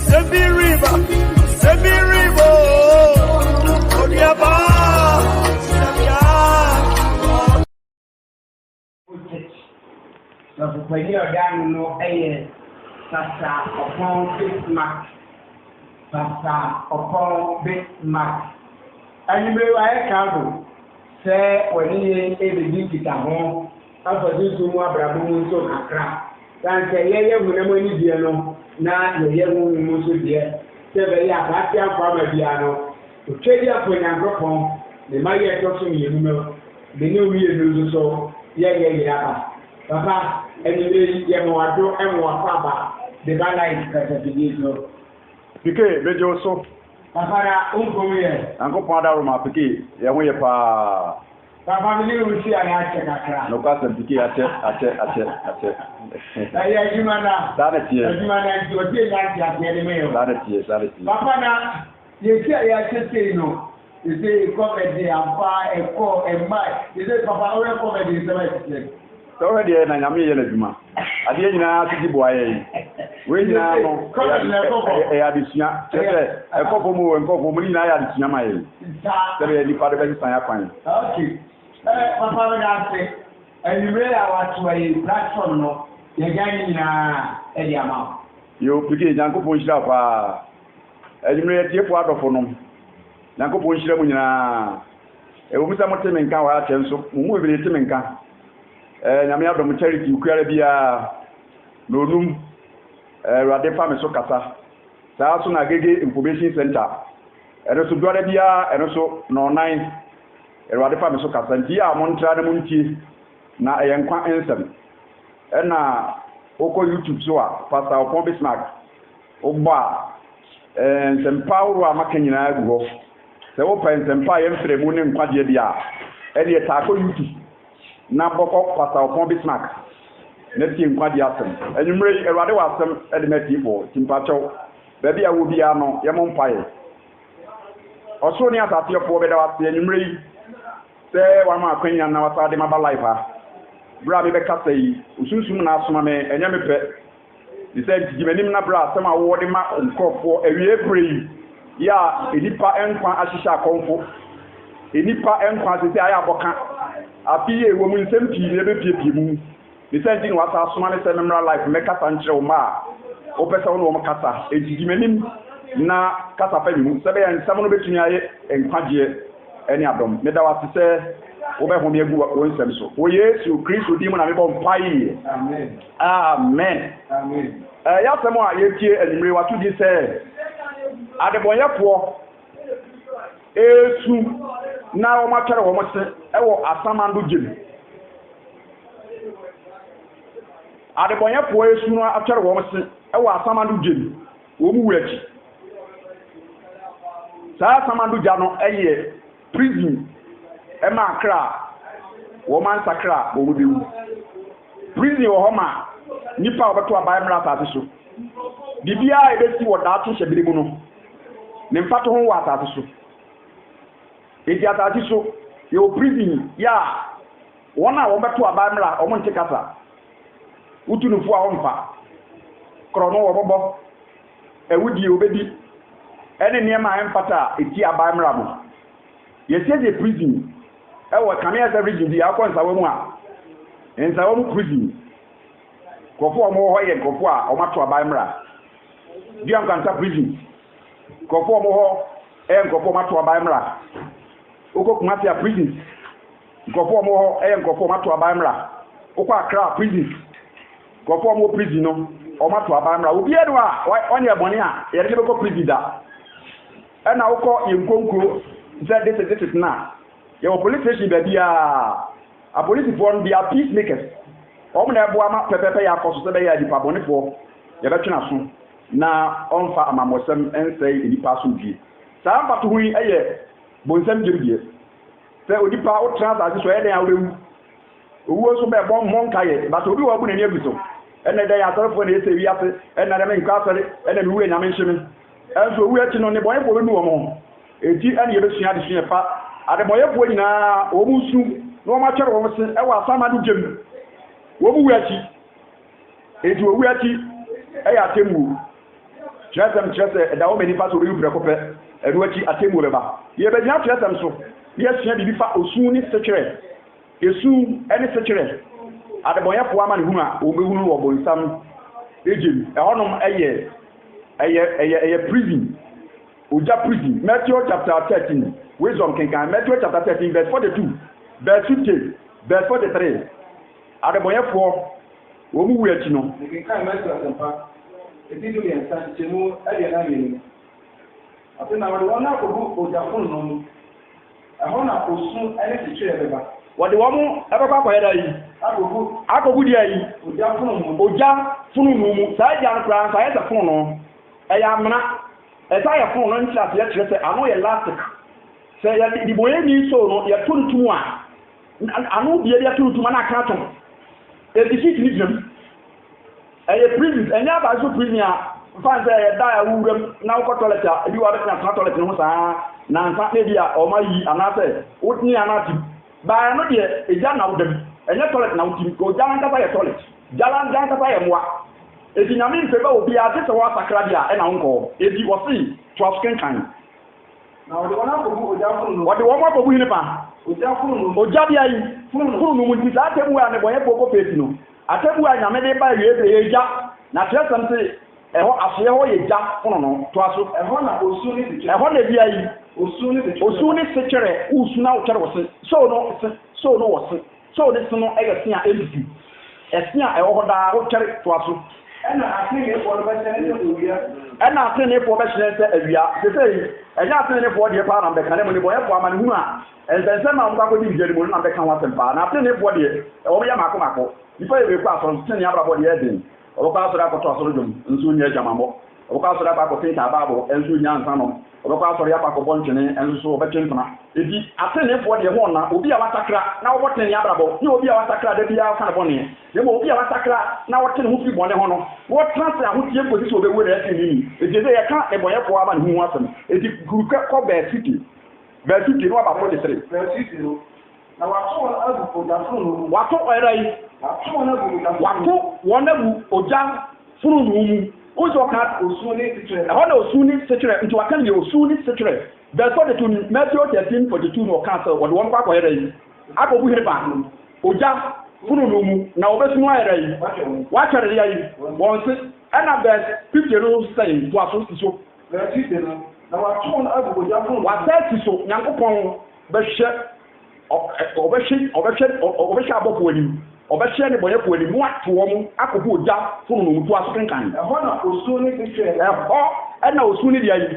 Semi River, Odiaba, so for you down no Sasa upon Bismarck. Sasa upon Bismarck. And you may like Cabo. Say when he is a home, after this to more Brabu so Accra. Then say, yeah, we never need Diano. Now the young Musu dear. Say, yeah, that's your father Diano. To trade up when I'm from the Maya talking you know. The new year so. Yeah. Papa, anyway, you want to and what Papa, the balance that is no. Piquet, Bejo so. Papa, Uncle, Uncle Pada Roma Piquet, Yaway Pa. Papa, you see, I check a crack. No cousin Piquet, I check. That is yes. Papa, you see, I say no. You say, comedy and buy a call and buy. You say, Papa, all comedy is the already na nyame ye na djuma ade nyina tigi boaye we nyina no e adisua tete e kofo mu we kofo mu nyina ya adisua ma ye tebe ni pa de be san ya kwan okay papa we ga say and we are what we platform no ye gani nyina e dia ma yo pigi nyanko shira pa ejumre tie fo adofo no nyanko shira mu nyina e wo misa mo teme nka wa atenso mu be teme nka nyame adom charity ukuara bia nonum rade fami so kasa saa so na gege information center eno so duara bia eno so no nine rade fami so kasa nti a montra na munti na eyenkwa ensem na oko YouTube so a Pastor Upon Bismarck ogba nsempawro amaka nyina agugo se wo pa nsempa yemfremu ne nkwade bia ene ta ko YouTube na boko Pastor Upon Bismarck na ti nkwadi asem enumre erade wasem edemati bo timpacho baby a wo bia no ye mompae oso ni asate fo be da wase enumre se wa ma kwanya na wasa de maba life ha bra be ka sai usunsum na asoma me enya me pe di se jimenim na bra asem a wo de ma nkofo ewie pray ya enipa enkwa ahihya akonfo enipa enkwa se aya aboka apiye wo mu nsem pii ne be pie mu ni senti no wasa asoma ne se memra life me kasa nkyere wo ma o pesa wo no mo kasa ejigimenim na kasa fa mu se be ya nsam no betumi aye enkwaje eni adom me da wase se wo be ho me egu wo nsem so wo Yesu Kristo di mu na me bo mpai amen ya semo a ye tie enimre watu di se adebonyefo esu na o ma twere wo mo se ewo asamando gem adebonyefo esu no atwere wo mo se ewo asamando gem wo mu wurachi sa asamando ja no eye prison e ma akra wo man sakra wo mu biwu prison wo homa nipa obeto abai mra ta so bibia e besi wo da to hyebiri mu no ne mfato ho wa ta so eti atati so yo prison ya wona wo beto abamra o mo nte kasa utunufu a wonfa krono wo bobo ewudi obedi ene niema emfata eti abamra mo yesi de prison ewo kamia se region di akon sawo mu a ensawo mu prison kofo o mo ho ye kofo a o mato abamra di am kanta prison kofo o mo ho kofo mato abamra oko Kumasi prison nkofo mo ho nkofo mato abamra oko Accra prison nkofo mo prison no o mato abamra obi enu a onye eboni a ye de beko prison da na oko yenkonkro this na ye police station ba bia a police for be a peacemakers o mo na ebo ama pepepe ya akoso se be ya dipa bonefo ye betwena so na onfa amamosem ensei edipa so bi sa mpato hu eye bonsam jirgie se odipa o transact so eden awewu owo so be bon monkaye but obi wo bu na ni aguso ene de ya tarfo na ese wi ase ene de me nka asere ene mi wu nyame nhime enso owu echi no ne boye fo be nu wo mo eti ene ye be sua de sua pa ade boye fo nyina o mu su no ma kyere wo mo se e wa samadu gem wo bu wu echi eti owu echi e ya temu kyerɛsɛm kyerɛ sɛ ɛda wo mani fa so ɔbɛyi prɛko pɛ ɛno akyi atemu bɛba yɛbɛgyina kyerɛsɛm so yɛsua biribi fa osu ne sekyerɛ esu ne sekyerɛ adebɔnyɛfoɔ ama ne hunu a wɔbɛhunu wɔ bɔnsam egyem ɛhɔnom ɛyɛ prison ogya prison Matthew chapter 13 wisdom kenkan Matthew chapter 13 verse 42 verse 50 verse 43 adebɔnyɛfoɔ wɔn mu wu akyi no kenkan Matthew asɛmpa edidu yɛn nsa kyemu ɛyɛ na yɛn afei na wɔde wɔn akɔbu ogyafo no mu ɛhɔ na osu ɛne sekyerɛ bɛba wɔde wɔn ɛbɛkɔ akɔyɛ da yi akɔbu deɛ yi ogya funu mu saa agya no koraa nsa ayɛ sɛ funu no ɛyɛ amena ɛsa yɛ funu no nkyerɛ aseɛ kyerɛ sɛ ano yɛ elastic sɛ yɛ dibɔnyɛ ni so no yɛ tuntum a ano bie yɛ tuntum a na aka atom edisi tini gyina ɛyɛ prison ɛnyɛ abaso prison a fan sɛ ɛyɛ da awuram na wokɔ toilet a ebi wa bɛtena tena toilet no ho saa na nsa na bi a ɔma yi anaasɛ wotini anati baa no deɛ egya na wodam ɛnyɛ toilet na wotim ko gya nkasa yɛ toilet gya nkasa yɛ mmoa eti nyame mfe ba obi ate sɛ wɔasakra deɛ ɛna wonkɔ eti wɔse twelve kenkan na wɔde wɔn akɔbu hene pa ogya deɛ yi funu no mu nti saa atɛmu a ne bɔnyɛfoɔ kɔ pɛsi no atɛmu a nyame de ba wie bɛ yɛ na kyerɛsɛm se ɛhɔ asoɛ hɔ yɛ gya funu no to aso ɛhɔ na osu ne sekyerɛ ɛhɔ na bia yi osu ne sekyerɛ usu na wokyerɛ wɔ se so no wɔ se so ne se no ɛyɛ se a ɛmfi ɛse a ɛwɔ hɔ daa wokyerɛ to aso ɛna atenefoɔ bɛhyerɛn sɛ awia sɛsɛ ɛnyɛ atenefoɔ deɛ paa na mbɛka ne mu ne bɔyɛfoɔ ama ne hu a ɛnsɛnsɛm a mokɔ akɔdi ngyɛ ne mu no na mbɛka ho asɛm paa na atenefoɔ deɛ ɛwɔ yɛ maako maako nipa yɛ bɛkɔ asɔre tene abrabɔ deɛ ɛden ɔbɛkɔ asɔre akɔtɔ asɔre dwom nso nyɛ agyamammɔ ɔbɛkɔ asɔre akɔ akɔte ntaabaabo nso nya nsa no ɔbɛkɔ asɔre akɔ akɔbɔ nkyene nso so ɔbɛtwe ntena edi atenefoɔ deɛ ho na obi a wasakra na wɔbɔ tene abrabɔ ne obi a wasakra da biara fa ne bɔne ne mo obi a wasakra na wɔte ne ho fi bɔne ho no wɔtena se ahotie kɔsi sɛ ɔbɛwu na ɛsi nini edi sɛ yɛka ebɔnyɛfoɔ ama ne ho asɛm edi kurukɛ kɔ bɛɛsiti no aba 43 na wato ɛra yi wato wɔn agu ogya funu no mu ozo ka osu ne sekyerɛ ɛhɔ na osu ne sekyerɛ nti waka ne osu ne sekyerɛ verse 42 ni Matthew 13:42 no ka sɛ wɔde wɔn kɔ ɛra yi akɔbu hene ba ogya funu no mu na wɔbɛsu no ɛra yi wakyɛre ya yi wɔn se ɛna verse 50 no sɛn to aso si so verse 50 no na wato wɔn agu ogya funu wasa si so nyankopɔn bɛhwɛ ɔbɛhyɛ abɔfoɔ anim ɔbɛhyɛ ne bɔnyɛfoɔ anim mu ato wɔn akɔbɔ ogya funu no mu to aso kenkan ɛhɔ na osu ne sekyerɛ ɛhɔ ɛna osu ne deɛ yi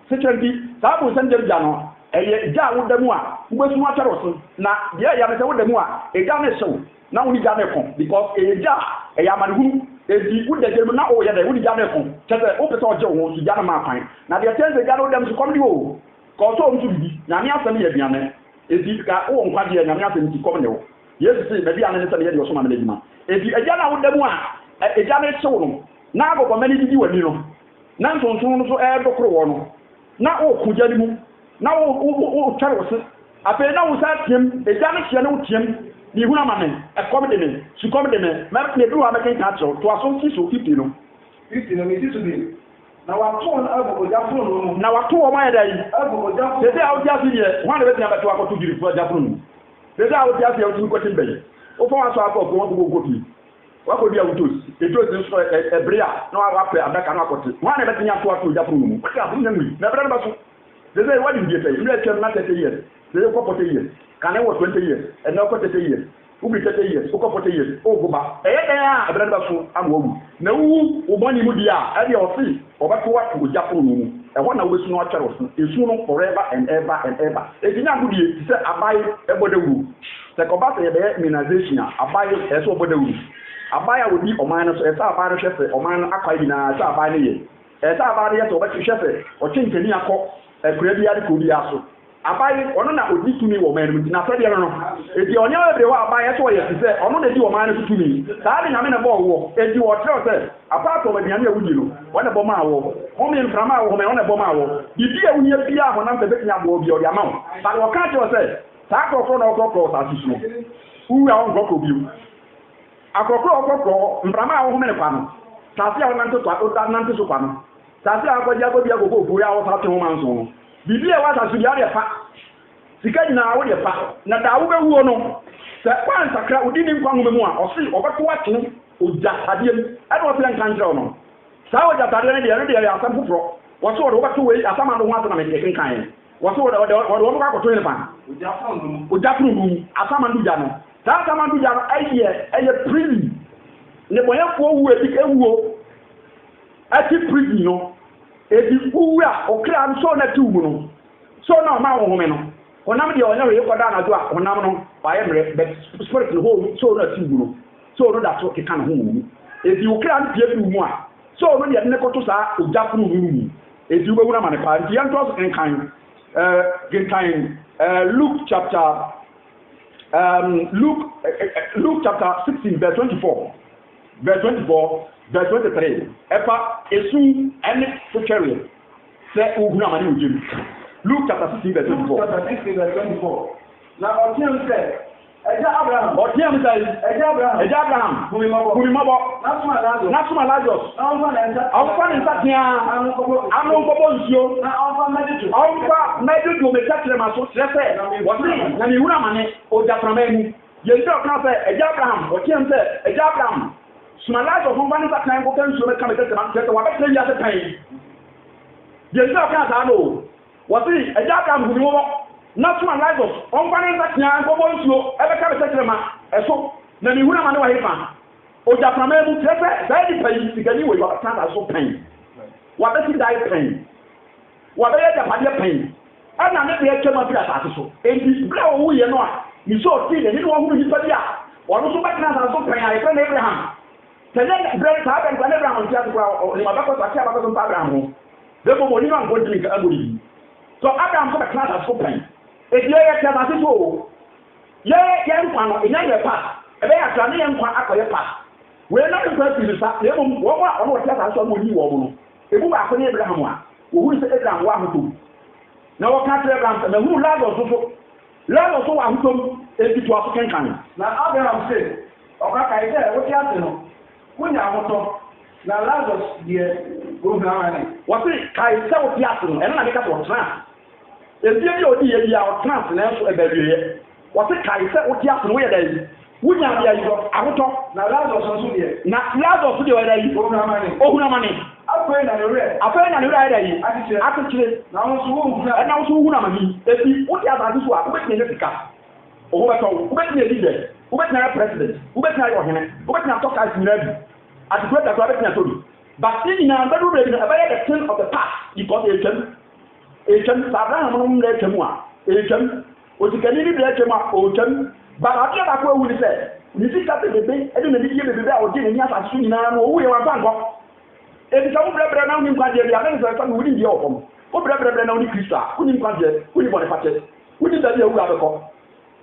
sekyerɛ bi saa bo nsɛm gyam gya no ɛyɛ gya a woda mu a wobɛsum akyɛre wo so na deɛ ɛyɛ sɛ woda mu a ɛgya ne hyew na wone gya ne ko because ɛyɛ gya a ɛyɛ amanehunu edi woda gya mu na ɔyɛ dɛ wone gya ne ko kyɛ sɛ wopɛ sɛ ɔgye wo ho so gya no ma akwan na deɛ kyɛn sɛ gya no wodam so kɔm de wo kɔɔsɛ ɔm so bibi nyame asɛm yɛ aduane edi ka wowɔ nkwagyeɛ nyame asɛm nti kɔm ne wo yesu sɛ baabi a ne ne sɛ ne yɛde ɔsoma mene adwuma edi agya no a woda mu a agya no hyew no na agɔgɔmane didi w'ani no na nsonson no so ɛɛdokoro wɔ no na wokɔ gya no mu na wotware wo se afei na wo sa tiam agya no hyɛ ne wo tiam ne ihunu ama me ɛkɔm de me sukɔm de me mɛne bi wɔ a mɛkenka kyerɛw to aso nsi so 50 no 50 no mesi so bi na wato wɔn agu ogya funu no mu na wato wɔn ayɛ da yi agu ogya funu sɛsɛ a wote ase deɛ wɔn a na bɛtumi abɛto akɔto dwiri fo ogya funu no mu sɛsɛ a wote ase a wotumi kɔte mbɛyi wofɔ wɔn aso akɔ ɔkɔ wɔn kɔ kopi wakɔ bi a wotos etos nso ɛbere a na wapɛ adaka na akɔte wɔn a na bɛtumi ato ato ogya funu no mu wɔte afunu na nwui na ɛbɛrɛ no bɛ so sɛsɛ wɔde ndie sɛ ɛmɛ atwam na 30 years sɛsɛ kɔ 40 years kane wɔ 20 years ɛnɛ kɔ 30 years ubi 30 years wokɔ 40 years ogoba ɛyɛ dɛn a ɛbɛrɛ no bɛ so ama wawu na wu wobɔne mu die a ɛdeɛ ɔse ɔbɛto wato ogya funu no mu ɛhɔ na wobɛsu no akyɛre wo so ɛsu no forever and ever ɛti nya agodie ti sɛ abaye ɛbɔ dawuro sɛ kɔba sɛ yɛbɛyɛ immunization a abaye ɛsɛ ɔbɔ dawuro abaye a wɔdi ɔman no so ɛsɛ abaye no hwɛ sɛ ɔman no akwae nyinaa ɛsɛ abaye no yɛ ɛsɛ abaye no yɛ sɛ ɔbɛhwɛ sɛ ɔkye nkani akɔ akura biara kuro biara so abaye ɔno na odi tumi wɔ ɔman no mu nti na sɛdeɛ no eti ɔnyɛ bebree wɔ abaye sɛ ɔyɛ ti sɛ ɔno na di ɔman no so tumi saa de nyame na bɔ ɔwɔ eti wɔkyerɛw sɛ apaato ɔmaduane a wodi no wɔne bɔ maa wɔ home mframa a wɔ home wɔne bɔ maa wɔ bibi a wonya bia a honam sɛ bɛtumi abɔ bi ɔde ama wo but wɔka kyerɛw sɛ saa kɔkɔrɔ na ɔkɔkɔrɔ saa susuo wuwu a ɔnkɔkɔrɔ bio akɔkɔrɔ ɔkɔkɔrɔ mframa a wɔhome ne kwa no sase a nante to nante so kwa no sase a kwaji akodi akoko furi a wo fa te ho manso no bibi e wa sase ya de fa sika nyina wo de fa na da wo bewuo no se kwan sakra odi ni nkwa ngome mu a osi obeto atene oja tadiem e do se nkan kire no sa oja tadie ne de ya asam fufuro wo so wo beto we asama no ho atena me ke kan wo so wo wo ka koto ne fa oja funu mu asama ndu ja no sa asama ndu ja no eye prison ne boye ko wu e bi ewuo ati prison no e bi wu a okra so na ti wu no so na ma wo home no onam de onye we koda na do a onam no baye mre but spirit no ho so na ti wu no so no da so ke kan ho wu e bi okra no pie bi mu a so no de ne koto sa ojafunu mu e bi wu na ma ne pa ndi an to so kan Luke chapter 16 verse 24 verse 24 verse 23 epa esu ene future se ogun amani ojim Luke chapter 16 verse 24 chapter 16 verse 24 na otiam se eja Abraham kumi mabo nasuma Lazarus awfa ne nsatia anu bobo nsuo na awfa medu me tatre maso trese wosi na mi wura mane oja pramamu yenso kan se eja Abraham otiam se eja Abraham suma Lazarus won ne satia ko kan nsuo me kan me tatre maso wa betre ya se pan yenso kan sa no wosi eja Abraham kumi mabo nasuma Lazarus on kwa ne satia ko bo nsuo e be ka me tatre ma eso na mi wura mane wa hefa oja pramamu trese sai di sigani we wa tan so pan wa be si dai pan wa be ya pade pan ana ne be twema bi asase so enti bra wo ye no a ni so ti ne ni wo hu ni pa dia wo no so ba tan so pan ai pa na Abraham tene bra ta ba na Abraham ti atwa ni ma ba ko ta ba ko so Abraham ho de mo mo ni ma ngo drink agori so Abraham ko ba tan so pan e die ya ta ba so ye nkwa no enya ye pa e be ya tra ne ye nkwa akoye pa we na nkwa ti sa ye mo wo wa ono ti asa so mo ni wo no ebu ba ko ni Abraham a wo hu se Abraham wa hoto na wo ka tre Abraham na hu Lazarus so wa hoto e bi to aso kenkan na Abraham se o ka kai se wo ti ase no kunya hoto na Lazarus die go na ani wo se kai se wo ti ase no e na me ka to trans e bi e odi ye ya o trans na so e ba wie wo se kai se wo ti ase no wo ye dai wunya bia yi ahoto na Lazarus so die na Lazarus de wa dai ohuna mani afei na ne re dai akire na wo so hu na mani ebi wo ti azade so a wo betin ne sika o ho beto wo betin ne leader wo betin na president wo betin na yohene wo betin na talk as mirabi at the great betin na tori but in na bedu be na about the thing of the past because e chem Abraham no mre chemu a e chem o ti kani ni bre chemu a o chem ba ati ba ko ewu ni se ni sika te bebe e de na di bebe a o di ni asa su nyina no o ye wa banko e di ka wo bre na uni nkwa de ya na se ka wo di o kom wo bre na uni Krista uni nkwa de uni bone pate uni da ewu abeko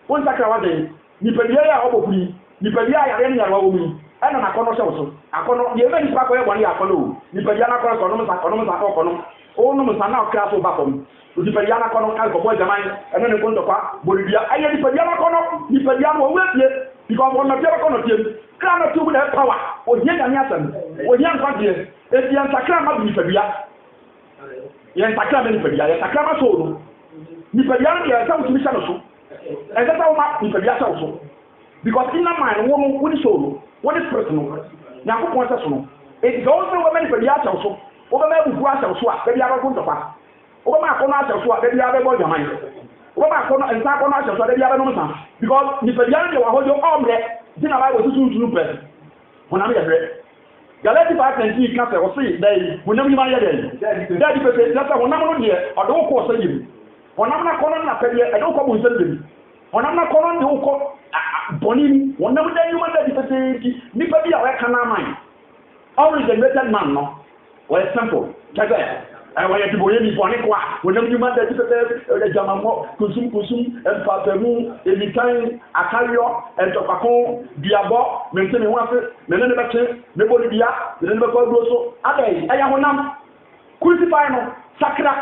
won sakra wa de ni pe ye ya obokuri ni pe ya ya ni ya wa wo mi e na akono se wo so akono ye be ni pa ko ye bone ya akono ni pe ya na akono so no sa akono o no mo sa na okra so ba kom di pe ya na akono ka ko boy jaman e no ne ko ndokwa bolivia aye di pe ya na akono ni pe ya wo wetie because on na pe akono tie kra na tu na power o ye ga ni asem o ye nkwa die e di an sakra ma bi pe bia ye sakra ma ni pe bia ye sakra ma so no ni pe ya na ye sa wo mi sa no so e ga sa wo ma ni pe bia sa wo so because in my mind wo ni so no wo ni spirit no na ko pon sa so no e go so wo ma ni pe bia sa wo so wo ba ma bu asa wo so a be bia ba ko ndokwa wo ma ko na asa so a be bia ba bo jaman wo ma ko na nsa ko na asa so a be bia ba no msa because ni pe bia na wa hojo omre dina ba wo susu tunu pe wona me yere galati 5:19 ka se wo si dai wona me ma yere dai di pe na sa wona mo no de odo ko so yim wona na ko na pe de edo ko bu nse de wona na ko na de ko boni wona mo dai yuma dai pe ni pe bia wa kana man always the better man no well simple kaza wa ya tiboye ni boni kwa wona mo yuma dai pe jamamo kusum empapemu elitan akario entopako diabo mentene ho afi menene beche me bolivia menene be ko broso adai aya honam crucify no sakra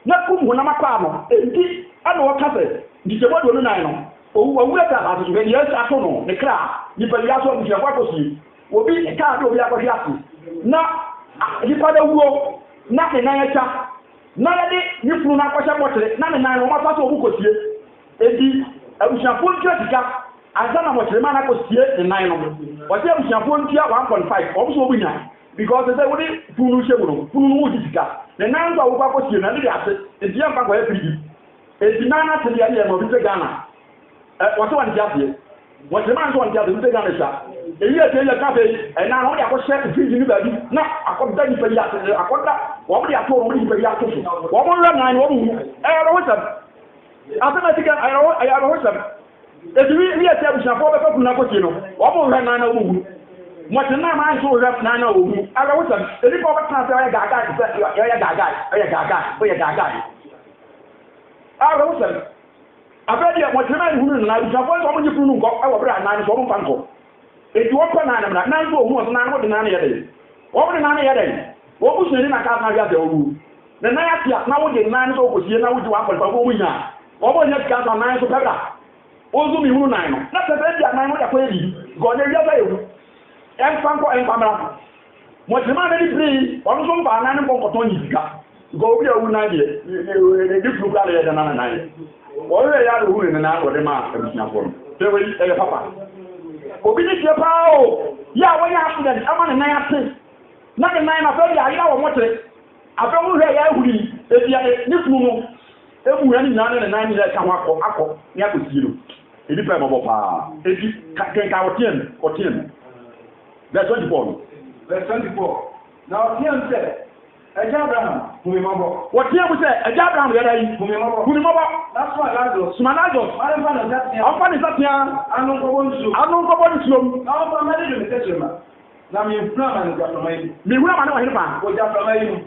na kum honam akwa no enti ana wo kafe ndije bodo no nan no owu eta ba so be yes ato no ne kra ni pe ya so bi kwa kosi obi ka do obi akwa hiasu na nipa da wuo na ne nan acha na yade ni funu na kwasha motere na ne nan no ma fa so obu kosie edi abusuafo ntia sika azana motere ma na kosie ne nan no wose abusuafo ntia 1.5 obu so obu nya because they say we funu shebu no funu no wuti sika ne nan so obu kwa kosie na ne ase edi ampa kwa efiri edi nan na tele ya no bi te Ghana wose wan diabe wose man so wan diabe bi te Ghana sha eyi ete ya kafe na no ya ko share fridge ni baby na akoda ni pali ate akoda wo mo ya to wo ni pali ate so wo mo ra nan wo mu ro wosam automatically I ro wosam ebi ete abusa fo be fa kuna ko ti no wo mo ra nan na wo mu mo te na ma so ra nan na wo mu ro wosam ebi ko ba tan se ya gaga ya gaga ro wosam afedi mo te na hunu na abusa fo so mo ni funu nko e wo bra nan so mo fa nko eti wọ́pọ̀ náà nàmìnà náà ń gbọ́ òun ọ̀sán náà wọ́n di náà yẹ́ dẹ̀ wọ́n di náà yẹ́ dẹ̀ wọ́n kú sùn ní nàka náà yẹ́ dẹ̀ owó nà yà tìyà náà wọ́n di náà ní sọ́kò sí náà wọ́n di wọ́n pẹ̀lú ọgbọ́n wọ́n yàn wọ́n bọ̀ yẹ kí ká náà sọ pẹ́lá ó zoom ìwúrú náà nù náà sẹ́fẹ́ di àná wọ́n yà kọ́ èyí gọ̀ọ́dẹ̀ yẹ́ bẹ́ẹ̀ ewu ẹ̀ ń fankọ́ ẹ̀ ń pamẹ́ra mọ̀tì máa ní bírí wọ́n tún fà náà ní kọ́kọ́tọ́ yìí ká gọ̀ọ́bí ewu náà yẹ ẹ̀ẹ́dì fúlùkà lẹ̀ yẹ dẹ̀ náà yẹ wọ́n yẹ yà lóhùn nínú náà wọ́n dẹ̀ máa ẹ̀rù obi ni tie paa o ya wo ya accident ama ne nan ate na ne nan na fa ya ira wo motere afa wo hwe ya ehuri ebia ni funu no ebu ya ni nan ne nan ni ka ho akọ ni akosiro edi pa bobo paa edi ka otien that's 24 verse 24 now otien said Abraham humimabo otien mu say Abraham ya dai humimabo that's why Lazarus Alpha ni satia anu ko nsuom na o ma de metechema na mi funa ma ni gafamai mi wura ma na wa hipa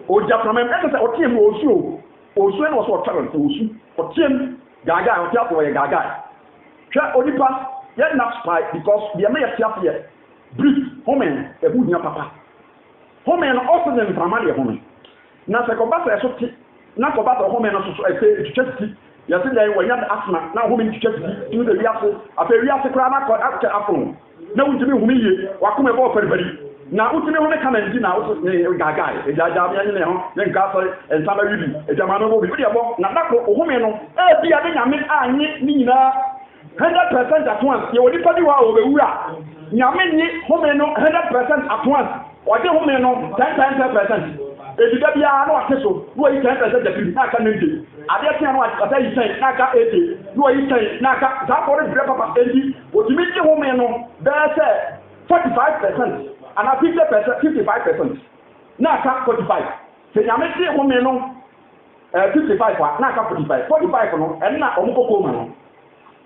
o jafamai e say otien mu osu na wo so otare osu otien gaga o tia ko ye gaga hwa onipa ye na spy because the me ya tia here brief homen e hu nya papa homen oxygen pramali homen na se ko ba se so ti na ko ba to homen no so e se tuchati ya se dai wanya da asma na homen tuchati tu de wiase afa wiase kra na ko after afon na wuntimi humi ye wakoma e ba periperi na wuntimi humi kamendi na wuso gaga e jaja bia ne ho ne nka so ensama wibi e jama no bo bi de bo na dako homen no e bia de nyame anyi ni nyina 100% at once ye wodi padi wa obewura nyame ni homen no 100% at once wode homen no 10% edida bia na wate so no yi 10% da bi na ka nende ade tia no ata yi 10 na ka 80 no yi 10 na ka za ko re papa endi otimi ti homen no be se 45% and 50% 55% na ka 45 se nyame ti homen no 55 wa na ka 45 no en na omukoko ma no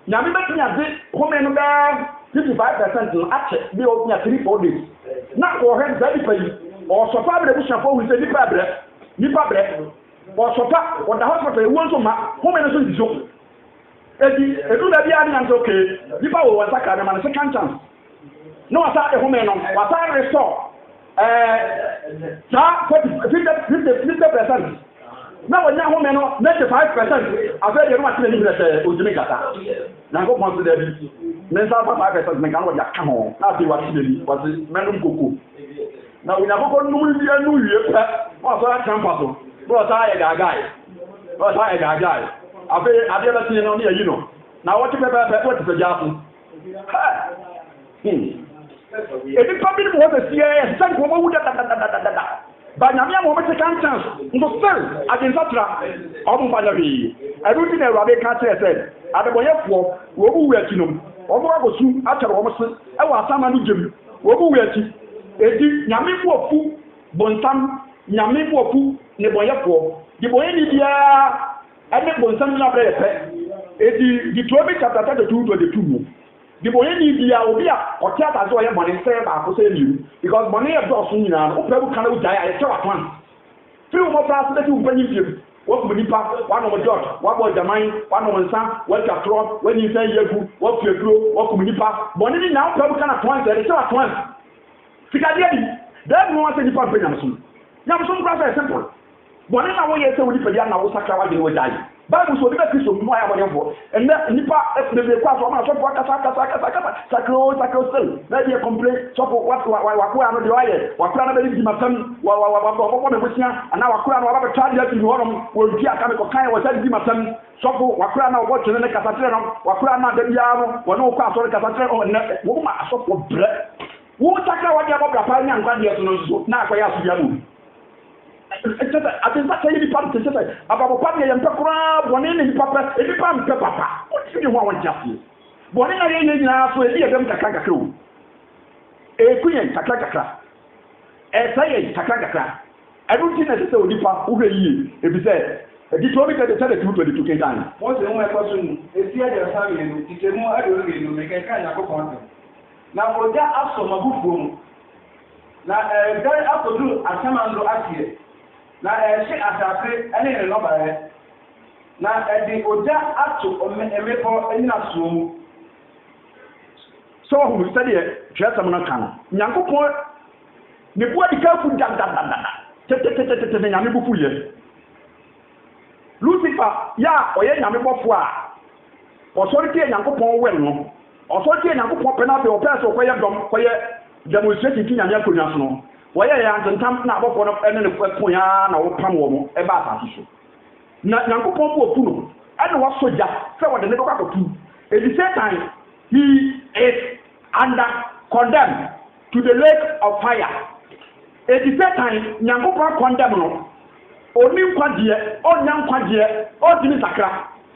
nyame betumi ade homen no be 55% no ache bi o nya 3-4 days na ko he very pay o so fa bre busha fo wi se nipa bre o so fa o da hospital e won so ma homen no so ndi so edi edu da bia na nso ke nipa wo wasa ka na ma second chance no wasa e homen no wasa restore sa 50% na wonya homen no 95% afa de no ma tele ni brete ojimi kata na go pon so da bi men sa fa 5% men kan wo ya ka ho na bi wa tele ni wasi menum koko na wonya koko num bi anu wie pa wa so champa so bro sa ya gaga afa ade la tin no ni yi no na wo ti pe wo ti pe jafu ebi pa bi mo be sie san ko mo wuda da ba nyame mo be second chance ndo sel against atra omo ba nabi edu ti na rabe ka tese adeboyefo wo bu wi akinom omo agosu atare omo se e wa asama no gem wo bu wi aki edi nyame bu ofu bontam nyame bu ofu ne boyefo di boye ni dia ene bontam na bre pe edi di Deuteronomy chapter 32:22 mo di boye ni dia obi a otia ta zo ye money say ba ko say ni because money e do so nyina o prebu kana u jaya e tewa twan fi mo pra so de u panyi fi wo ko ni pa wa no mo jot wa bo jaman wa no mo nsan wa ka tro wa ni say yegu wa fi eduro wa ko ni pa money ni na o prebu kana twan say e tewa twan sika dia di dem no wa say ni pa pe nyam so pra say simple money na wo ye say wo di pe dia na wo sakra wa de wo jaya Bible so be Christ mu aya bɔne fo ene nipa bebe kwa so ma so fo kasa sakro still na dey complain so fo wakura no de waye wakura na be di matam wa me busia ana wakura no wa ba twa dia ti honom wo di aka me ko kan wo sa di matam so fo wakura na wo twene ne kasa tere no wakura na da bia no wo no kwa so kasa tere o ne wo ma so fo bre wo takra wa dia ba bra pa nya nkwa dia so no so na akoya so bia mu ati nsa kɛyi nipa te sɛ ababɔpa deɛ yɛmpɛ koraa bɔne ne nipa pɛ nipa mpɛ papa ɔtumi ne ho a wɔnkyɛ aseɛ bɔne na yɛyɛ nyinaa so ɛdi yɛdɛm kakra o ɛku yɛn kakra ɛsɛ yɛn kakra ɛno nti na ɛsɛ sɛ onipa wohwɛ yie ɛfi sɛ Deuteronomy 32:22 kenkan Mose ho ɛkɔ so no esi ɛde sa mmienu titemu ɛde mmienu mekɛka Nyankopɔn na ogya asɔ mabufuo mu na ɛdɛn akɔduru asamando aseɛ na ɛhye asase ɛne ne nɔbaeɛ na ɛde ogya ato mmepɔ ɛnyina soɔ mu sɛ ɔhu sɛdeɛ twerɛsɛm no ka no Nyankopɔn ne bu adi ka fu dadadadada tɛtɛtɛtɛtɛ nyame bu fu yɛ Lucifer ya ɔyɛ nyame bɔfo a ɔsɔre tie Nyankopɔn wɛn no ɔsɔre tie Nyankopɔn pɛ na afei ɔpɛ sɛ ɔkɔyɛ dɔm kɔyɛ demonstration ti nyame akonnwa so no wɔyɛ yɛ antentam na abɔfo no ɛne ne ko ya na wɔpam wɔ mo ɛba asase so na Nyankopɔn bu ofu no ɛne wɔsɔ gya sɛ wɔde ne bɛkɔ akɔtu edi Satan he is under condemned to the lake of fire edi Satan Nyankopɔn condemn no oni nkwadeɛ ɔnya nkwadeɛ ɔdini sakra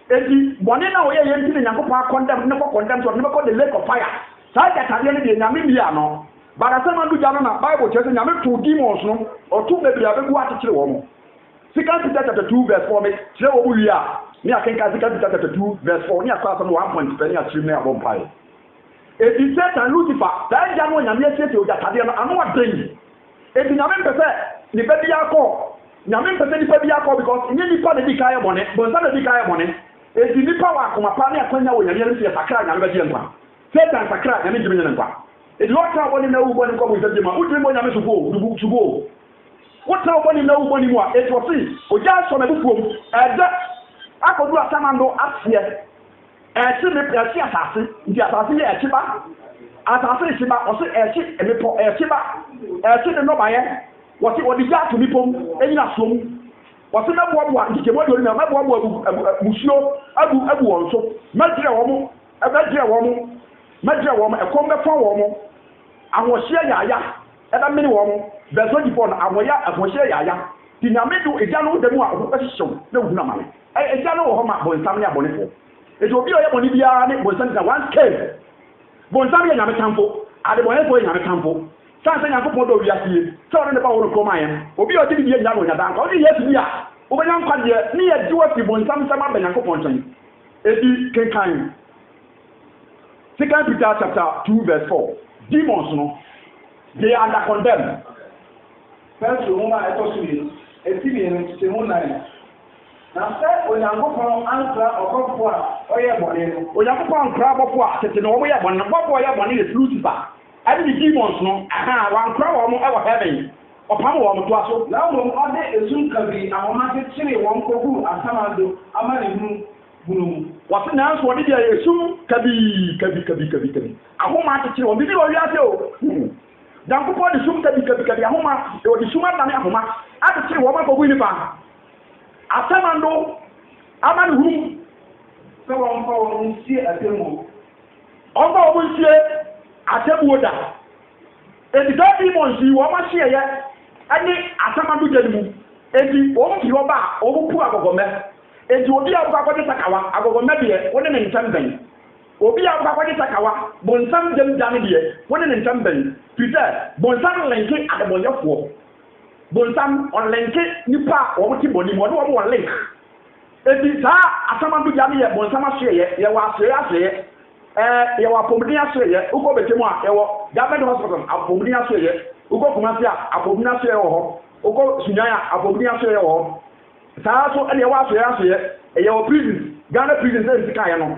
edi bɔne na wɔyɛ yɛ ntini Nyankopɔn condemn ne kɔ condemn so ne bɛkɔ the lake of fire saa gyatadeɛ no deɛ nyame bia no barasɛma do gya no na Bible kyerɛ sɛ nyame to demons no ɔto bebree abɛgu akyekyere wɔ mo Second Peter chapter 2 verse 4 me kyerɛ wɔ mu wie a ne akenka Second Peter chapter 2 verse 4 ne akɔ asɛm 1 point pɛ ne akyerɛ ne abɔ mpae edi Satan Lucifer saa gya no nyame asiesie ogyatadeɛ no ano ɔden edi nyame mpɛ sɛ nipa bi akɔ nyame mpɛ sɛ nipa bi akɔ because nye nipa na di kaayɛ bɔne bonsa na di kaayɛ bɔne edi nipa wɔ akoma pa ne akwanya wɔ nyame no sɛ sakra nyame bɛgye nkwa Satan sakra nyame gyeme ne nkwa edi wɔtra bɔne na wu bɔne nkɔ bɔ nsɛm wotiri bɔ nyame subo wotra bɔne na wu bɔne mu a eti wɔsi ogya asɔ na bufuom ɛdɛ akɔdu asamando aseɛ ɛkyi ne ɛkyi asase nti asase yɛ ɛkyi ba asase ɛkyi ba ɔsi ɛkyi emepɔ ɛkyi ba ɛkyi ne nɔbayɛ wɔsi wɔde gya ato mipom enyina som wɔsi na boaboa nkikemu adi oni na boaboa musuo agu wɔn so mɛgyerɛ wɔn ɛkɔm bɛfa wɔn ahoɔhyɛ yaaya ɛbɛmene wɔn bɛsɔ dipɔ no ahoɔhyɛ yaaya ti nyame do egya no dɛm a ɔbɛ hyehyɛw na ohun amane egya no wɔ hɔ ma bɔnsam ne abɔnefo eti obi a ɔyɛ bɔne biara ne bɔnsam na one scale bɔnsam yɛ nyame tamfo adebɔnefo yɛ nyame tamfo sanse Nyankopɔn do wiase sɛ ɔno ne ba wɔn kɔn ayɛ obi a ɔde bi nya no nya danka ɔde yɛ bi a wobɛnya nkwadeɛ ne yɛ diwa fi bɔnsam nsɛm aba Nyankopɔn nkyɛn edi kenkan Second Peter chapter 2 verse 4 demons no they are under condemned First Roma ɛtɔ so yɛ eti mmienu te ho nan na sɛ Onyankopɔn ankra ɔkɔfo a ɔyɛ bɔne no Onyankopɔn ankra bɔfo a tete na wɔn yɛ bɔne no bɔfo yɛ bɔne yɛ Lucifer ɛde the demons no wankra wɔn ɛwɔ heaven ɔpam wɔn to aso na wɔn ɔde esum kabi ahoma kyekyere wɔn kogu asamando ama ne mu bunu wɔsi nanso wɔde deɛ esum kabi ahoma kyekyere wɔn bibi wɔ wiase o Nyankopɔn de sum kabi ahoma wɔde sum adane ahoma akyekyere wɔn akɔgu nipa asamando ama ne hum sɛ wɔn fa wɔn nsie atemu ɔmfa wɔn nsie atemu da edi saa demons yi wɔn ahyɛ yɛ ɛne asamando gya ne mu edi wɔn fi hɔ ba a wɔn pu agɔgɔmɛ edi obi a wɔkɔ akɔgye sakawa agɔgɔmɛ deɛ wɔne ne ntɛm bɛn obi a wɔkɔ akɔgye sakawa bonsam gyam gya ne deɛ wɔne ne ntɛm bɛn fi sɛ bonsam lɛnke adebɔnyɛfoɔ bonsam ɔlɛnke nipa a wɔn ti bɔ ne mu ɔne wɔn link edi saa asamando gya ne yɛ bonsam ahyɛ yɛ wɔ ahyɛ yɛwɔ apɔmuden ahyɛ wokɔ bɛtɛ mu a yɛwɔ government hospital apɔmuden ahyɛ wokɔ Kumasi a apɔmuden ahyɛ wɔ hɔ wokɔ Sunyani a apɔmuden ahyɛ wɔ hɔ saa so ɛna yɛwɔ ahyɛ yɛwɔ prison Ghana prison sɛ nsika yɛ no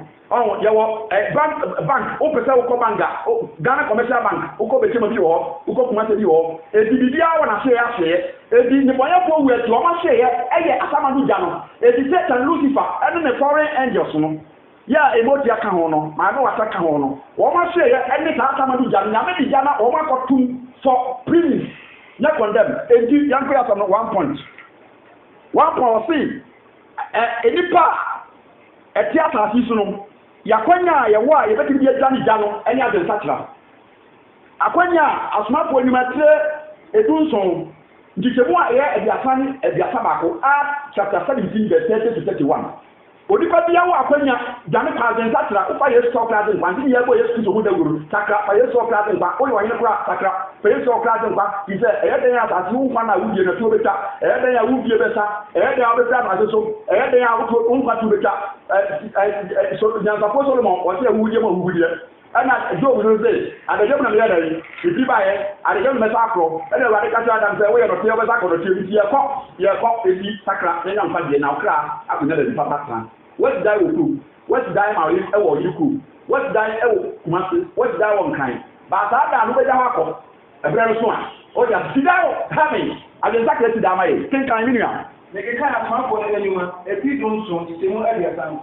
yɛwɔ bank wopɛ sɛ wokɔ bank a Ghana commercial bank wokɔ bɛtɛ mu bi wɔ hɔ wokɔ Kumasi bi wɔ hɔ edi biribiara wɔ n'ahyɛ Edi ni boya fo wu eti o ma hwe ye eye asamadu ja no. Edi Satan Lucifer ene ne foreign angels no. Ya emoti aka ho no, ma na wata ka ho no. O ma hwe ye ene ta asamadu ja no, nya me di ja na o ma kotum for premise. Na condemn. Edi yanko ya no 1 point. 1 point see enipa eti atasi so no. Yakwanya ye wo a ye betimi ye jani ja no, ene ade sakra. Akwanya asmafo nyumatre edunson Ndikemu a ye ebiasa baako chapter 17 verse 30 to 31. Onipa bia wo akwanya dane pazen satra ufa Yesuokraden kwa ndini yebo Yesu so hodaguru sakra pa Yesuokraden kwa oyi wanyene kura sakra pa Yesuokraden kwa ize eyeden ya atase unfa na wudie na to beta eyeden ya wudie beta eyeden ya beta na so eyeden ya wuto unfa to beta so nyanza po Solomon o se wudie mo wudie ana Job no say adejom na me yadari ibi bae adejom me sakro ene wade ka Adam say we no te be sakro te bi ye ko ebi sakra enya mfa die na okra akunya da bi papa plan what die oku what die ma we e wo yiku what die e wo kumase what die won kan ba sa da no be ja hako ebre no so a o ja sidao hami ade sakra ti da ma ye ken kan mi nua ne ke kan ma ko ne nyuma e pi don so ti mu abiasa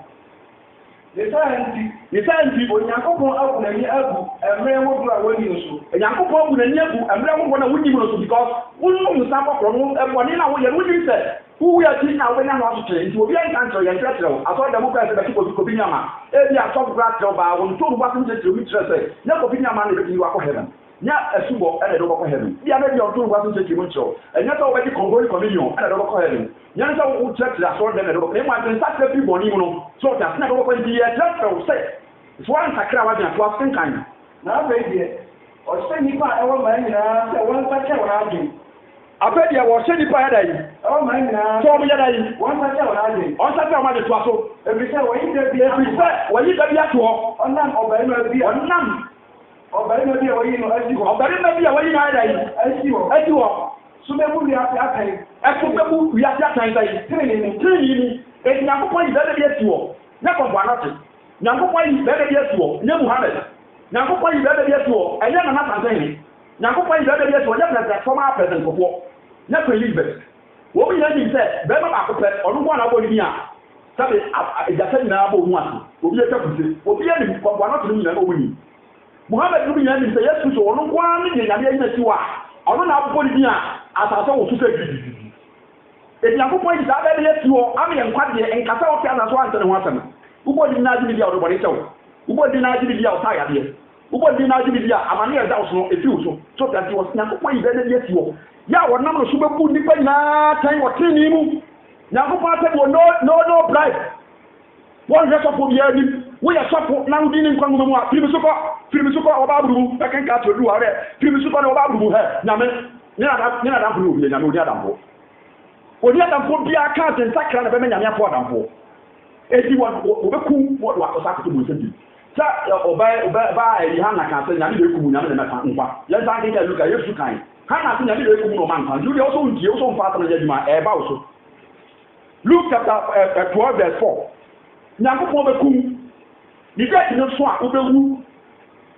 The science Onyankopon abu na ni abu emre wodu a woni so. Onyankopon abu na ni abu emre wodu na woni so because wonu musa kokoro no ebo ni na wo ye woni se wu ya ti na we na no so nti obi an kan ya ntrɛtrɛ aso da mu ka se be ko bi nyama e bi aso bra trɛ ba won to ba sun se mi trɛ se na ko bi nyama na be ti wa ko heaven nya esubo ene do ko heaven bia na bi on to ba sun se mi trɛ enya to we di kongori communion ene do ko heaven nya na wo trɛ aso da na do ko e ma den sakra bi boni mu no so ta na do ko di ya trɛ se so an sakra wa dia to asen kan na abai die o se ni pa e wo ma nyina se won ta che wona adi abedi e wo se ni pa ya dai o ma nyina so mo ya dai won ta che wona adi on sa ta ma de to aso e bi se wo yi de bi wo yi da bi ato onam obari no bi onam obari no bi wo yi no asi ho obari no bi wo yi na dai asi ho so be bu ya atai e ko be bu ya atai dai trini ni e nya ko yi da bi atuo na ko bwa na Nyankopon yi bebe bi esuo nye Muhammad Nyankopon yi bebe bi esuo enye na na tanzania Nyankopon yi bebe bi esuo nye president former president kofo nye Elizabeth wo bi yan ni se bebe ba ko pe onu ko na bo ni a sabe ejase na bo hu ase obi e takuse obi ya ni ko na tunu na bo ni Muhammad bi yan ni se Yesu so onu ko ni de nyame yin ti wa onu na bo ni a asase wo su se gidi e Nyankopon yi da bebe bi esuo am ye nkwade enkasa o ti ana so antene ho asem Ubo di na jibi dia o bori tew. Ubo di na jibi dia o ta ya de. Ubo di na jibi dia amane ya da o so efi o so. So that was Nyankopon ibe na yeti wo. Ya wo nam no so bebu nipa na tan wo tini mu. Nyankopon ate wo no bribe. Won je so fo bia ni. Wo ya so fo na udi ni nkwangu mu a. Firi so ko o ba buru ka kan ka to du ore. Firi so ko na o ba buru he. Nyame ni na da buru o nyame odi adampo. Odi adampo bia ka ten sakra na be nyame afo adampo. Edi wa obeku wa kosa ko mu sebi sa oba yi hana ka se nyame beku mu nyame na ka nfa ye sa ke ya luka Yesu kan hana se nyame beku mu no man kan you also ntie also mfa ta na jaduma e ba so Luke chapter 12 verse 4 nyako po beku ni get no so a obewu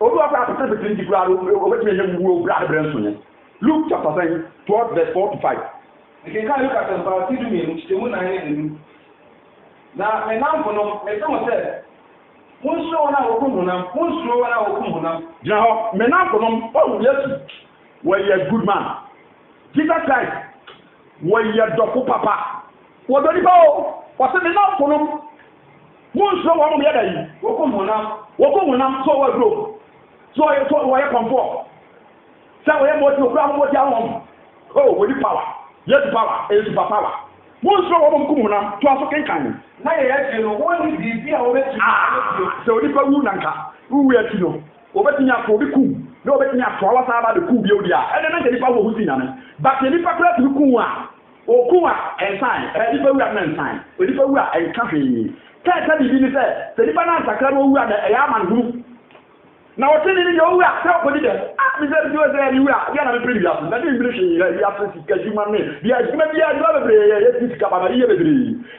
obi wa pa ta beku ndi kura obetime nyam wu obra de brenso nye Luke chapter 12 verse 4 to 5 Ike ka Luke chapter 12 mi chitemu na ye na menampo no mesomo se munso na okumuna munso na okumuna jaho menampo no o Yesu we a good man Jesus Christ we a doku papa wo do ni ba o wo se menampo no munso wo mo yeda yi okumuna so wa grow so wo ye comfort sa wo ye mo ti okura mo ti awon oh we di power yes power is super power munso wo mo kumuna to aso kenkan na ye no woni bibia wo beti so odi pa wu nanka wu ya ti no obetinya ko bi kum na obetinya to awa sa ba de ku bi odi a ene na nipa wo hu sinya ne but nipa kra ti kum a o kum a ensan nipa wu a na ensan nipa wu a enka hwe ka bi ni se nipa na sakra wo wu a na ya man hu na o tini ni yo wu a se ko di de mi se bi o se ni wu a ya na me pre bi aso na di bi shi ya aso si ka juma me bi a juma bi a juma be ya ti ka ba ba ye be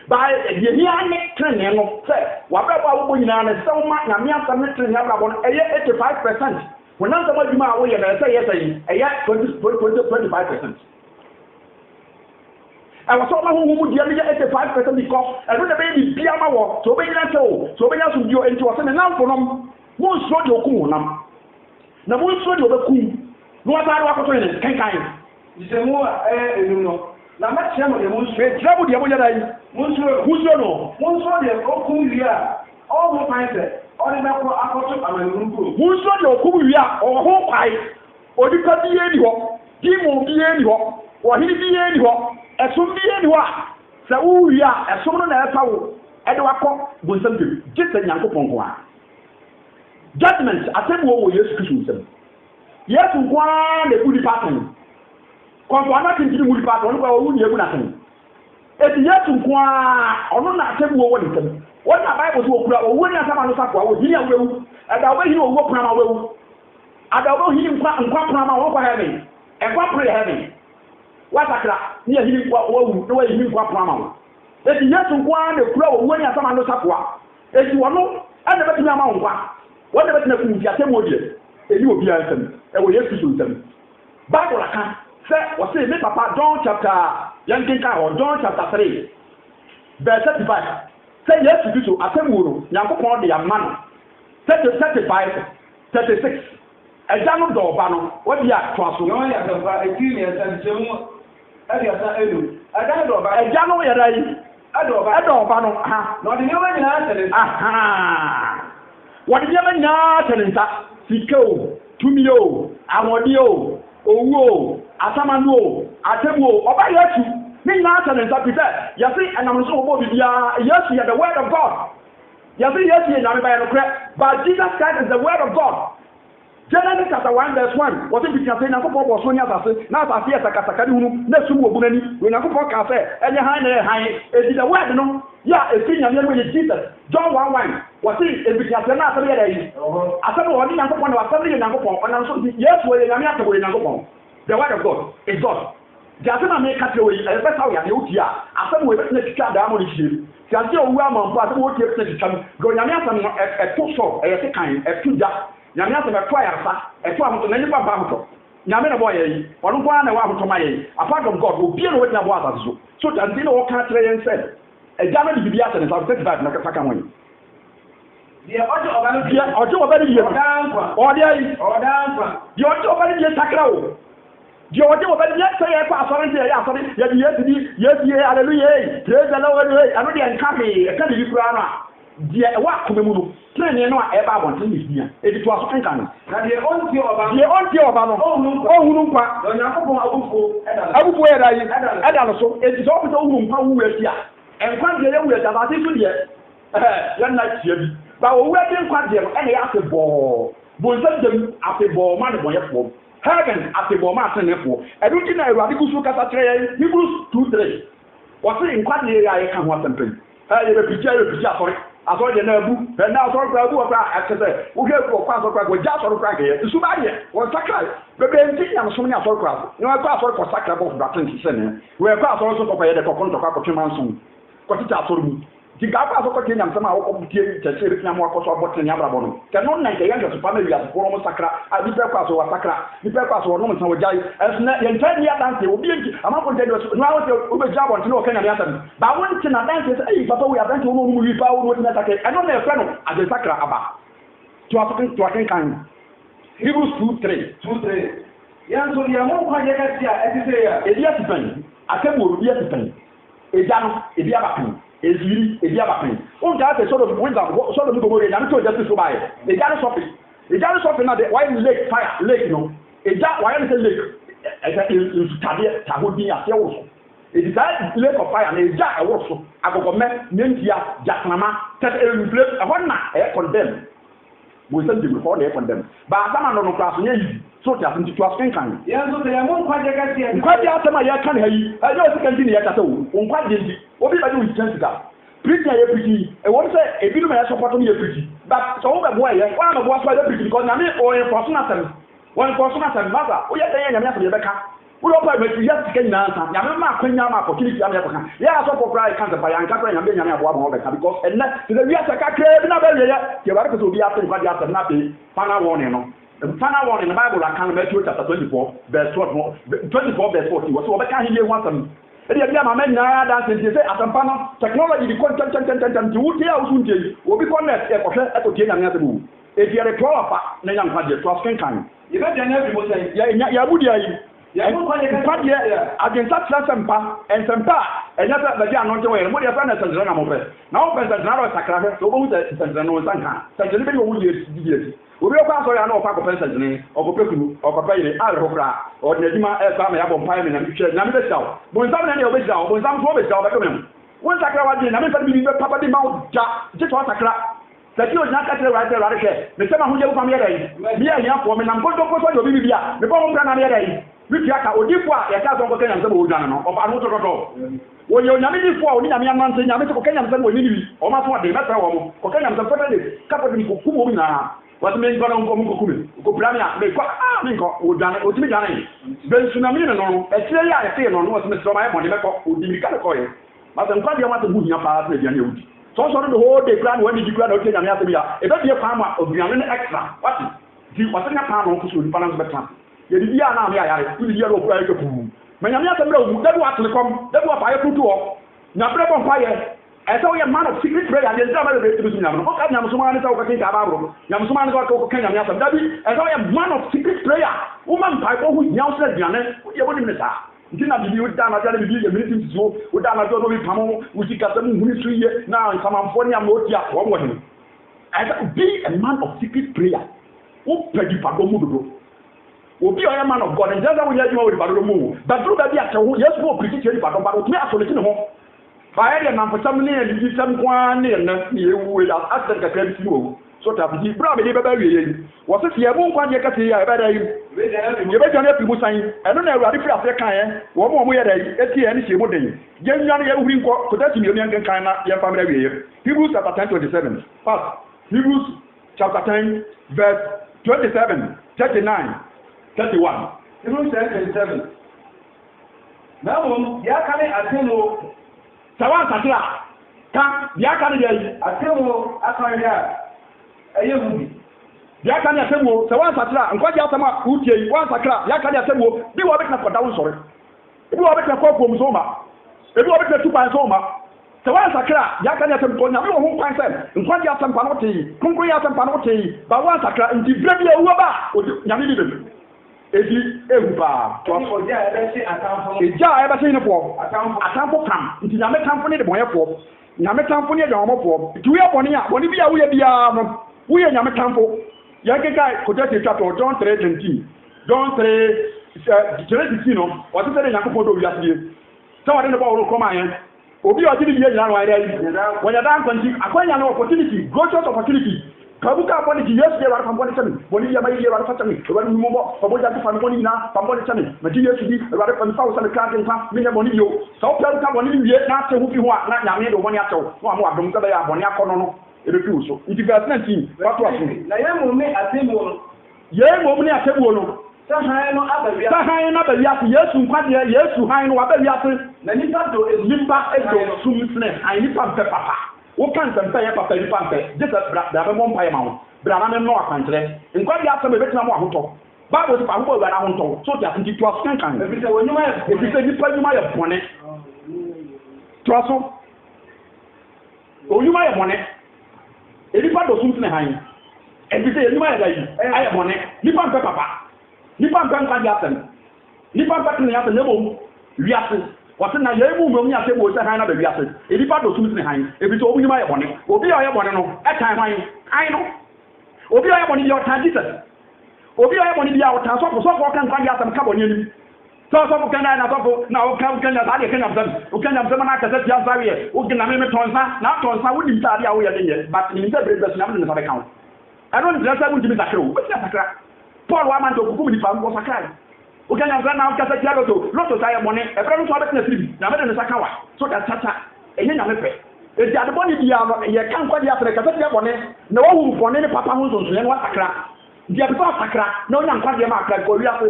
ba ye ni ane trene no se wa ba ba wo nyina na se ma na me asa me trene abra bo no eye 85% wona se ma juma a wo ye na se ye 25%. I was all who would 85% because I don't have any Piama war, so when I tell, so when I should go into a seminar for them, most short your cool nam. Now, most short your cool. No, I don't want to kind. You say more, you know. Now, much of the most trouble the other who's no, most of the cool here, all the kinds of all the macro apple and room. Who's not your cool ya or hope I or the cut the anywhere, he won't be anywhere, or he be anywhere, as soon be anywhere. So, we are as soon as power, Edward was something just a young upon judgment. I said, what will you excuse them? Yes, one the good pattern. Kɔnfɔna tentini wuli paatɔ ɔno kɔ ɔwɔ wuli egu n'asɛm eti yesu nkoa ɔno n'asɛm wo wɔ ne nsɛm wɔn na baibu so okura owu ni asɛm ano sakɔ awo yini awewu ɛda ɔbɛ yini owu pram awewu ada ɔbɛ yini nkwa pram awo kɔ heaven ɛkwa pray heaven wasakra ni yini nkwa owu na wɔyini nkwa pram awo eti yesu nkoa na ekura owu ni asɛm ano sakɔ eti wɔno ɛna bɛtumi ama nkwa wɔn na bɛtumi ekum fi asɛm wo deɛ eni obi ansɛm ɛwɔ yesu so nsɛm bible aka. Say, what's it? Me papa John chapter John chapter 3, verse 35. Say yes to do. I say muro. Nyanko pon de yamano. 35, 36. Ejano do bano. What be ya twaso? No ya do ba. Eti ni esa nsemu. Adi asa elu. Ejano do ba. Ejano ya dai. Ado bano. Ha. No de nyoma nyina tele. Aha. What de nyoma nyina tele nta. Sikeo, tumio, amodeo, owo. Asamanu atemu oba yesu ni na asa nta pite yesi anamso obo bibia yesu the word of God yesi yesu na me by no cre but Jesus Christ is the word of God. Genesis chapter 1 verse 1 was it because na ko bo so nya asase na asase yesakasaka ni hunu na sum obu nani we na ko ka se enye han na han e the word no ya e fi nya me Jesus John 1:1 was it because na asase ya dai asase wo ni na ko na asase na ko ona so yesu we na me atabo na ko. The word of God is God. The asema me ka tro yi ebe sawo ya ne otia asema we betena twa da mo ni hire ti ase owu amampo asema wo tie betena twa go nyame asema no e to so e yete kan e tuja nyame asema to ayarfa e to amoto na nipa ba hoto nyame na boy yi onu kwa na wa hoto ma yi apart from God obi no wetina bo asase so that dey no ka tro yen said e jama di bibia se ne sa 35 na ka kan woni the ojo obani die sakra o the ojo obani die say e pa asore nte ya asore ya di yes hallelujah praise the Lord I know the encafe e ka di kura na die wa komemu no trene no e ba bonten ni bia e di to aso kan na the onti oba no ohunu nkwa Onyankopon abufu ya dai eda no so e di so obi ohunu nkwa wu ati a enkwa de ya wu ati ba ti so de ya na tie bi ba wo wedi nkwa de no ene ya se bo nse dem afi bo ma ne bo ye fo heaven afi bo ma se ne fo edu ti na Awurade gusu kasa kire Hebrews 2:3 wo se nkwa de ya ye ka ho asempem ye be picha asori de na abu na asori kwa abu kwa akese wo hwe kwa asori kwa ja asori kwa ke isu ba ye wo sakra bebe nti ya so ni asori kwa ni wa kwa asori kwa sakra bo da tin se ne we kwa asori so kwa ye de kokon to kwa twema nso kwa tita asori mu ti ga kwa asori kwa nyam sama wo ko tie tese re nyam akọ so abotin ya brabo no ke no na ke ya so pa na wi asori mo sakra abi pe kwa asori wa sakra ni pe kwa asori no mo san wo jai esna ye nta ni ya dance obi nti ama ko de so no wa wo be jabo nti no ke na ya tan ba won ti na dance say papa we dance wo mu wi pa wo na take I don't know if I no sakra aba to akin kan Hebrews 2:3 yanso ya mo kwa je ka tia etise ya edia tipan akebu obi tipan edia no edia bapan eziri edia bapan on ga te sort of go more na to just so bae edia no sofi na the why lake fire lake no edia why say lake is tade tahodi ase wo so edia lake of fire na edia e wo so agogome nentia jatnama tet inflate ahonna e condemn we send them before they condemn ba sama no class nya yi so ta tin to asen kan yanso te ya mo kwa je ka tia kwa dia sama ya kan hayi ayo se kan din ya ta wo kwa de ndi obi ba de wi chance ka pretty ya pretty e won say e bi no ma ya support me ya pretty but so wo be boy ya wa na bo so ya pretty because na me o en personal time one personal time matter o ya den ya me aso be ka wo do pa me ti ya sika nyina nsa ya me ma kwanya ma opportunity ya me ko kan ya so for cry kan ba ya nka kwa ya me nya me abo abo be ka because and the we are saka kre na be ya ke ba ko so bi after kwa dia after na be final warning no final warning in the Bible can Matthew chapter 24 verse 12 24 verse 40 so be ka hiye wansam e dia ma men na da se se atampa no technology di kon tan ti wuti a usu ntie obi connect e ko hwe e ko tie nyame asebu e dia re to apa na nya nkwa je to asken kan ye be dia na bi mo sai ya budi ayi ya mo kwa ye ka dia agenta tsasempa ensempa enya ta ba dia no nte we mo dia fa na sanzana na mo pe na o pe sanzana ro sakra he so bo sanzana no sanka sanzana be wo ye di obi okwa so ya na okwa ko pensa jene okope kunu okope ire ale hokra o de dima e ba me ya bo pai me na hwe na me be saw bo nsam na ne obe saw bo nsam so be saw ba ko me won sakra wa de na me fa bi be papa de ma o ja je to sakra sati o nya ka tere wa tere wa hwe me se ma hu je ko me dai mi ya nya ko me na ko to ko so obi bia me bo mo na me dai mi ti aka odipo a ya ka so ko kenya se bo dwan no o ba no to wo ye onyame di fo a oni nyame amante nyame ko kenya se wo ni bi o ma so de me tra wo mo ko kenya se ko de ka ko ni ko ku mo na watu mengi bana ngo mungu kumi uko bramia me kwa minko odane otimi dane ben tsunami no etire ya efe no watu me soma e boni me ko odimi ka ko ye ma se nkwa dia watu bunya pa na dia na udi so so no ho de plan wani di plan o kenya me asemi ya e be die kwa ma obiane ne extra watu di watu nya pa no ko so di plan no betra ye di ya na me ya yare udi dia no ko ayi ko pu me nya me asemi ra wu dadu atlekom dadu apa ye tutu o nya bre bon pa ye esa we man of secret prayer and esa ma be to nyam no ka nyam so ma ne sa ko kin ka ba bro nyam so ma ne ko kan nyam asem dabi esa we man of secret prayer woman pai ko hu nyaw se diane ye woni me sa ndina bibi o da na ja bibi ye minute so o da na jo no bi pamo o si ka sam hu ni so ye na samamfo ni am o ti a wo mo ni esa be a man of secret prayer o pedi pa do mu dodo obi o ya man of God and just when you are with pa do mu but do ba bi a tewo yes wo preach pa do ba o me aso le ti ne ho ba ya na mfata mne ya di sam kwa ne na yewu ya asda ka kan ti wo so ta bi bra be be ba wie yi wo se ye mu kwa je ka ti ya be da yi ye be jana fi musan eno na awurade fi afre kan ye wo mo ye da yi eti ye ni se mu den ye nyan ye huri nko ko ta ti mi omi kan na ye fa mra wie yi Hebrews chapter 10:27 pass Hebrews chapter 10 verse 27 39 31 Hebrews 10:27 now ya kale atemo sawan sakira ka bia ka ne yi atemo akan ya ayehudi bia ka ne atemo sawan sakira nkwaji atama utie yi wan sakira ya ka ne atemo bi wo be na kodawo sore bi wo be na kokom so ma ebi wo be na tupa so ma sawan sakira ya ka ne atemo ko nya bi wo ho kwan se nkwaji atama no te yi kunkun ya atama no te yi ba wan sakira nti brebi ewu ba nya mi bi be eji ehuba to oja ebe si atamfo eja ebe si ne po atamfo kam nti nyame tamfo ne de bonye po nyame tamfo ne de omo po ti we boni a boni bia wo ye bia no wo ye nyame tamfo ya keka kotete chapter John 3:19 John 3:16 no o te se nyako podo wi asie so wa de ne ba wo ko ma yen obi o ti bi ye nyana wa ida yi wo ya dan kwanti akwanya no opportunity gorgeous opportunity kabuka boni ji yesu ye war pamboni tami boni ya mai ye war fatami war mu mo pambo ja fa boni na pamboni tami ma ji yesu bi war fa fa sa ka ke fa mi ne boni yo so pe ka boni bi ye na se hu fi ho na nya me do boni ato no amu adom ka ba ya boni akono no e be tu so nti verse 19 wato aso na ye mu me atemo no ye mu ni atebo no sahan no abawia sahan na ba ya yesu nkwade yesu han no abawia na nipa do nipa edo sum sne han nipa pe papa wo kan sempa ya papa ni pampe je se bra be mo mpa ya mawo bra na me no akantre nkwa dia asem be tina mo ahoto bible ti pa ho ba na ahoto so ti asanti to asan kan e bi se wonyuma ya bone to aso onyuma ya bone e bi pa do sum tine han e bi se onyuma ya dai ay bone ni pampe papa ni pampe nkwa dia asem ni pampe tine ya asem mo wiase wase na ye mu mu nya se mo se han na ba wiase e bi pa do sum tine han e bi so onyuma ya bone obi ya bone no e kan han ai no obi ya bone ya ta Jesus obi ya bone ya ta so ko kan kwa dia asem ka bone ni so kan na so na o kan na ba de kan na zam o kan na zam na ka se dia zawe o gina me tonsa na tonsa wo dim ta dia wo ya de ye but ni se bre na me na ba kan I don't dress up with me sakra o be sakra Paul wa man to kuku mi pa ngo sakra o kan na na ka se dia loto sa ya bone e bre no so ba tena siri na me de saka wa so da tata enye nya me pe e dia de bone dia ye kan kwa dia ka se dia bone na wo hu bone ne papa hu so so ye no sakra dia be sakra na onya kwa dia ma akra ko wi aso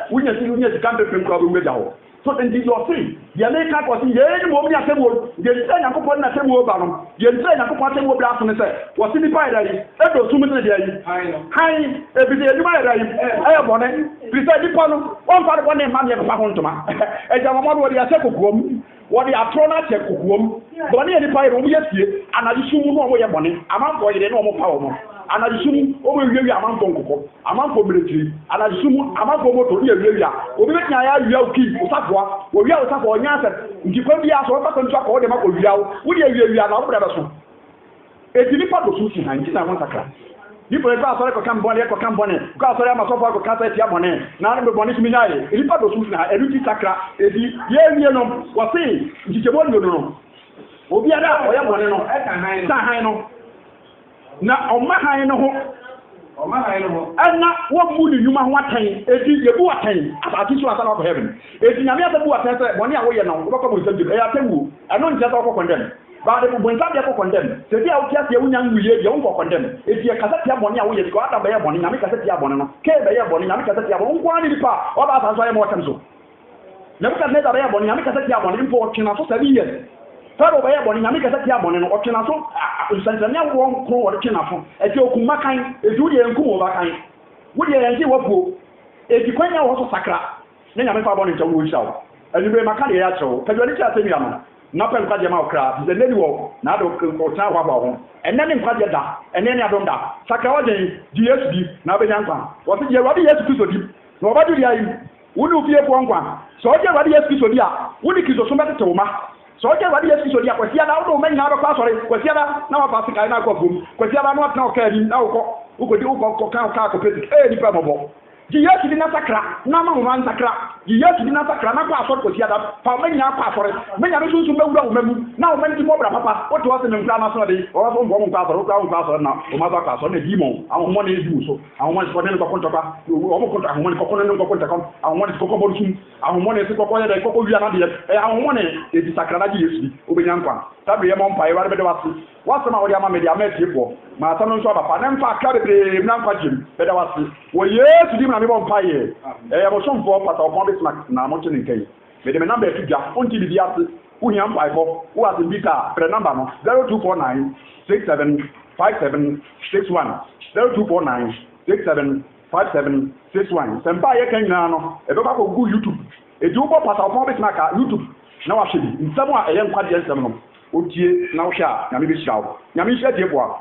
wunya si kan pe pe ko be meja ho so then did your thing the American was in any moment at the world the train and coupon at the world balloon the train and coupon at the world blast on the set was in the fire that was 2 minutes high every day you might have bonnet beside the panel one part of one man you have found to my as I'm on what you are saying what they are thrown at your cook bonnie and the fire room yesterday and I assume no way money amount for the normal power and I assume over here amount for cocoa amount for military and I assume amount for motor area we make you keep Usapwa, we are Usapwa, and you can be asked what happened to all the Mako Yao, we are now brother. A delivered to Susan, and I want a class. You put a class or come bonnet, class or I'm a sofa for Casa Yamone, now the bonnet Minai, a delivered to Susan, a duty sacra, a year was saying, you won't know. Obiara, or Yamono, Sahino. Now, on my high no. And now, what would you want time? If you go at time, I teach you a son of heaven. If you never do a test, 1 year away now, what will you do? I tell you, I don't just offer condemn. But when somebody for condemn, so they are just your young young for condemn. If you can set money away, you go out of your money, I make a set your money, care by your money, I make a set your own quantity part, or that's why I'm more so. Never can let a money, I make a set your money for 7 years. Faro baya boni nyame kasa tia boni no otwena so nsantanya wo nko wo twena fo eti okuma kan edu de enku wo bakan wo de yanji wapuo eti kwanya wo so sakra ne nyame fa boni ntawo hia wo anibere maka de ya chewo kadwani cha temi ama na pel kwa jema okra ze neni wo na do ko ta wa ba ho enne ne nkwa de da enne ne adom da sakra wo den DSD na be nyankwa wo se je wadi Yesu Kristo di na wo ba du dia yi wo ni ofie po nkwa so je wadi Yesu Kristo di a wo ni Kristo so mete wo ma so okay what you see so dia kwasi ada wo men na ba kwa sori kwasi ada na wa pass kai na kwa bum kwasi ada no na o ka ni na wo ko ka ko pesi ni pa bobo ji yesu di na sakra na ma mo sakra ji yesu di na sakra na kwa sori kwasi ada pa men nya kwa sori men nya no sunsun bewura wo memu na wo men ti mo bra papa wo to wo se men kra na so de wo so ngo mo kwa sori na o ma ba kwa sori na di mo awon mo na edu so awon mo ko ne ko konto pa wo mo konto awon mo ko ne ko konto kam awon mo ko bo sum awon mo ne ko ko ya de ko wi na de awon mo ne e di sakra na ji yesu di obenya nkwa tabe ye mo mpa e wa be de wase wasema wo dia ma me dia ma tiefo ma ta no nso papa na mfa ka bebre na nkwa jim be de wase wo yesu di na me mo mpa ye e mo so mfo pata opon be snack na mo tini kai me de me number tu ja onti bi dia se wo hia mpa ifo wo ase bi ka pre number no 0249 675761 0249 675761 sempa ye kan nyina no e be ka ko gu YouTube e di wo pata opon be snack YouTube na wa hwe bi nsɛm a ɛyɛ nkwa de nsɛm no otie na wo hwɛ a nyame bi hyira wo nyame hyira die boa